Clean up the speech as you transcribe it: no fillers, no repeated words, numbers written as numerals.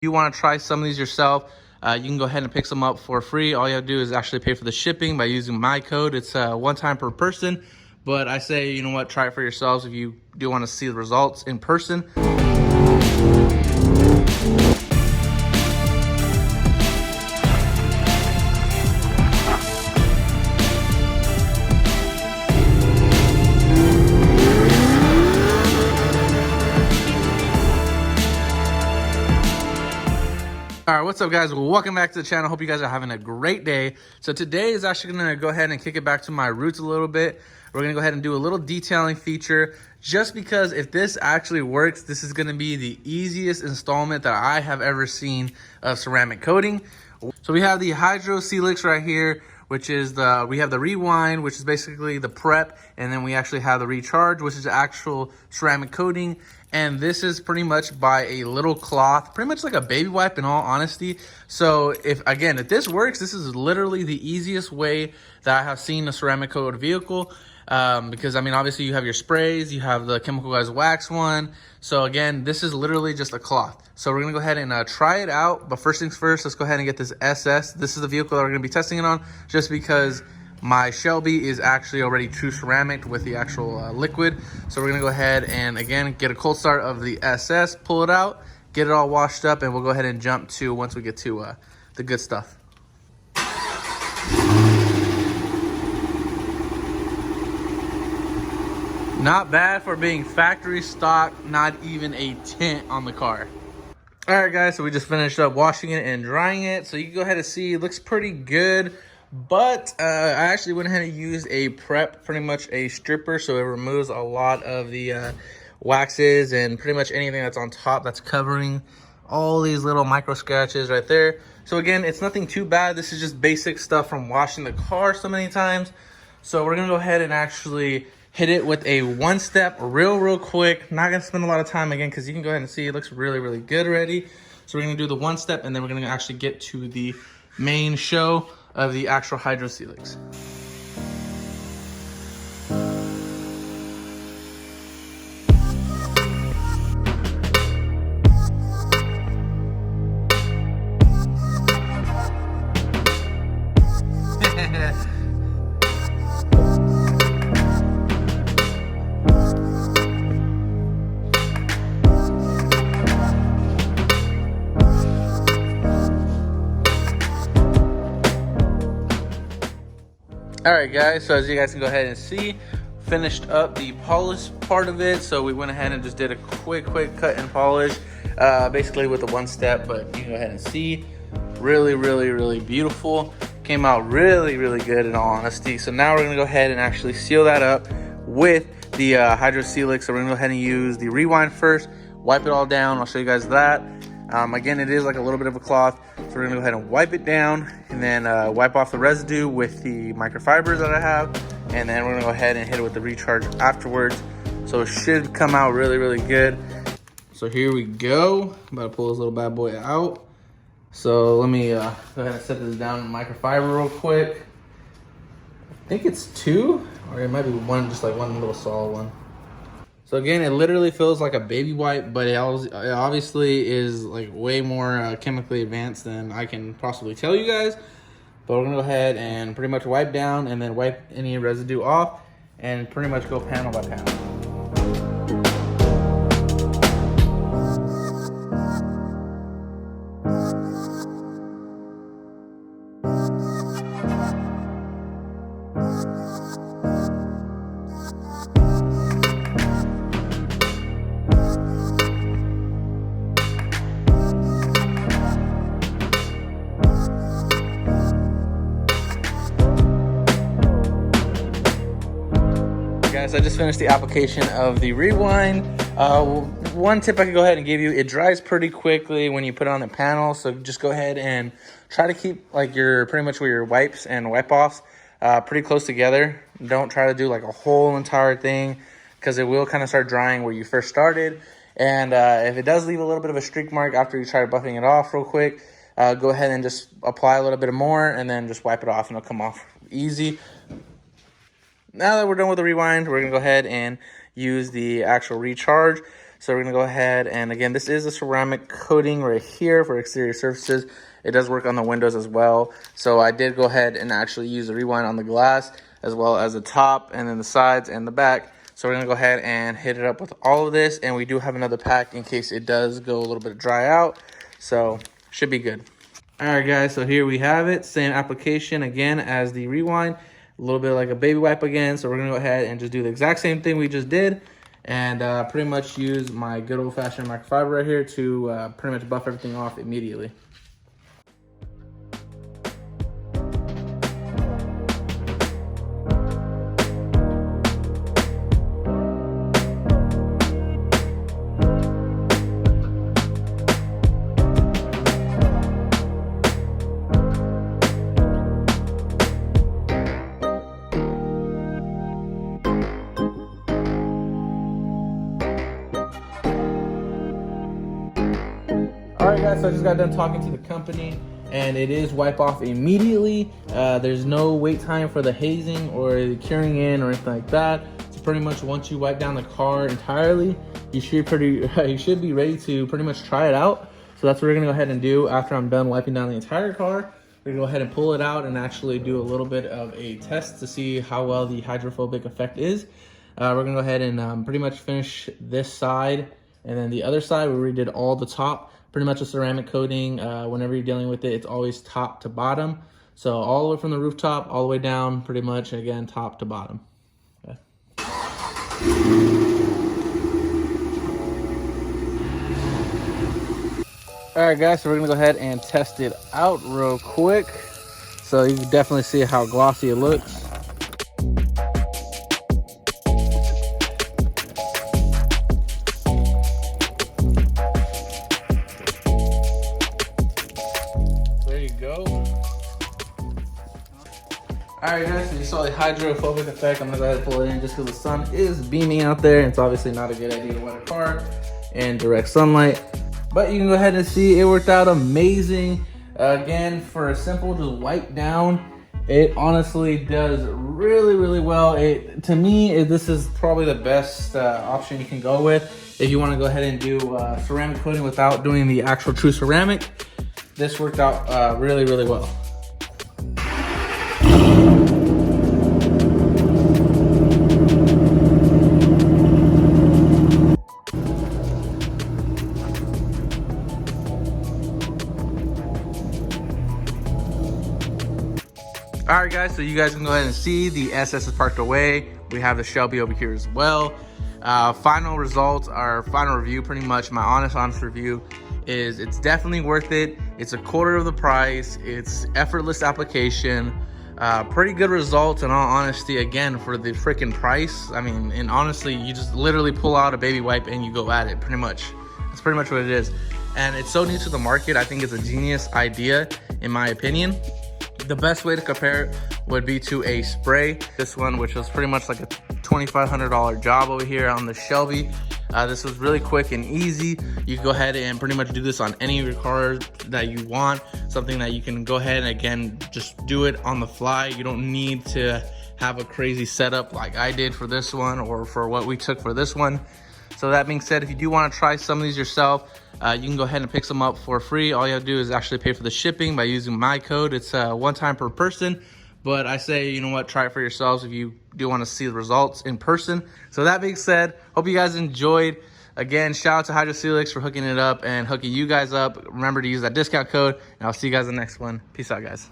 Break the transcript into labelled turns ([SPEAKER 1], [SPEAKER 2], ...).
[SPEAKER 1] you want to try some of these yourself, you can go ahead and pick some up for free. All you have to do is actually pay for the shipping by using my code. It's one time per person, but I say, you know what, try it for yourselves if you do want to see the results in person. All right, what's up guys? Well, welcome back to the channel. Hope you guys are having a great day. So today is actually gonna go ahead and kick it back to my roots a little bit. We're gonna go ahead and do a little detailing feature, just because if this actually works, this is gonna be the easiest installment that I have ever seen of ceramic coating. So we have the SILEX right here, which is we have the rewind, which is basically the prep, and then we actually have the recharge, which is actual ceramic coating. And this is pretty much by a little cloth, pretty much like a baby wipe in all honesty. So if this works, this is literally the easiest way that I have seen a ceramic coat vehicle. Because I mean, obviously you have your sprays, you have the chemical guys wax one. So again, this is literally just a cloth. So we're gonna go ahead and try it out. But first things first, let's go ahead and get this SS. This is the vehicle that we're gonna be testing it on, just because my Shelby is actually already true ceramic with the actual liquid. So we're gonna go ahead and again, get a cold start of the SS, pull it out, get it all washed up, and we'll go ahead and jump to once we get to the good stuff. Not bad for being factory stock, not even a tint on the car. All right guys, so we just finished up washing it and drying it. So you can go ahead and see it looks pretty good. But I actually went ahead and used a prep, pretty much a stripper, so it removes a lot of the waxes and pretty much anything that's on top that's covering all these little micro scratches right there. So again, it's nothing too bad. This is just basic stuff from washing the car so many times. So we're gonna go ahead and actually hit it with a one step real quick. Not gonna spend a lot of time again, because you can go ahead and see it looks really good already. So we're gonna do the one step, and then we're gonna actually get to the main show of the actual SILEX. All right guys, so as you guys can go ahead and see, finished up the polish part of it. So we went ahead and just did a quick cut and polish, basically with the one step, but you can go ahead and see, really beautiful. Came out really good in all honesty. So now we're gonna go ahead and actually seal that up with the SILEX. So we're gonna go ahead and use the rewind first, wipe it all down. I'll show you guys that. Again, it is like a little bit of a cloth, so we're gonna go ahead and wipe it down, and then wipe off the residue with the microfibers that I have, and then we're gonna go ahead and hit it with the recharge afterwards. So it should come out really good. So here we go. I'm about to pull this little bad boy out. So let me go ahead and set this down in microfiber real quick. I think it's 2, or it might be 1, just like one little solid one. So again, it literally feels like a baby wipe, but it obviously is like way more chemically advanced than I can possibly tell you guys. But we're gonna go ahead and pretty much wipe down, and then wipe any residue off, and pretty much go panel by panel. Guys, I just finished the application of the rewind. One tip I can go ahead and give you, it dries pretty quickly when you put it on the panel, so just go ahead and try to keep like your pretty much where your wipes and wipe offs pretty close together. Don't try to do like a whole entire thing, because it will kind of start drying where you first started. And if it does leave a little bit of a streak mark after you try buffing it off real quick, go ahead and just apply a little bit more, and then just wipe it off, and it'll come off easy. Now that we're done with the rewind, we're gonna go ahead and use the actual recharge. So we're gonna go ahead and, again, this is a ceramic coating right here for exterior surfaces. It does work on the windows as well. So I did go ahead and actually use the rewind on the glass as well as the top and then the sides and the back. So we're gonna go ahead and hit it up with all of this, and we do have another pack in case it does go a little bit dry out. So should be good. All right, guys, so here we have it. Same application again as the rewind. A little bit like a baby wipe again. So we're gonna go ahead and just do the exact same thing we just did, and pretty much use my good old-fashioned microfiber right here to pretty much buff everything off immediately. All right, guys, so I just got done talking to the company, and it is wipe off immediately. There's no wait time for the hazing or the curing in or anything like that. So pretty much once you wipe down the car entirely, you should be ready to pretty much try it out. So that's what we're gonna go ahead and do after I'm done wiping down the entire car. We're gonna go ahead and pull it out and actually do a little bit of a test to see how well the hydrophobic effect is. We're gonna go ahead and pretty much finish this side, and then the other side we redid all the top. Pretty much a ceramic coating. Whenever you're dealing with it, it's always top to bottom. So all the way from the rooftop, all the way down, pretty much, again, top to bottom. Okay. All right, guys, so we're gonna go ahead and test it out real quick. So you can definitely see how glossy it looks. Go. All right, guys, so you saw the hydrophobic effect. I'm gonna go ahead and pull it in just because the sun is beaming out there. It's obviously not a good idea to wet a car in direct sunlight, but you can go ahead and see it worked out amazing. Again, for a simple just wipe down, it honestly does really well. To me, this is probably the best option you can go with if you want to go ahead and do ceramic coating without doing the actual true ceramic. This worked out really well. All right, guys, so you guys can go ahead and see the SS is parked away. We have the Shelby over here as well. Final results, our final review, pretty much my honest review is it's definitely worth it. It's a quarter of the price. It's effortless application. Pretty good results in all honesty, again, for the freaking price. I mean, and honestly, you just literally pull out a baby wipe and you go at it, pretty much. That's pretty much what it is. And it's so new to the market. I think it's a genius idea, in my opinion. The best way to compare it would be to a spray. This one, which was pretty much like a $2,500 job over here on the Shelby. This was really quick and easy. You can go ahead and pretty much do this on any of your cars that you want. Something that you can go ahead and, again, just do it on the fly. You don't need to have a crazy setup like I did for this one or for what we took for this one. So that being said, if you do want to try some of these yourself, you can go ahead and pick some up for free. All you have to do is actually pay for the shipping by using my code. It's one time per person. But I say, you know what, try it for yourselves if you do want to see the results in person. So that being said, hope you guys enjoyed. Again, shout out to SILEX for hooking it up and hooking you guys up. Remember to use that discount code, and I'll see you guys in the next one. Peace out, guys.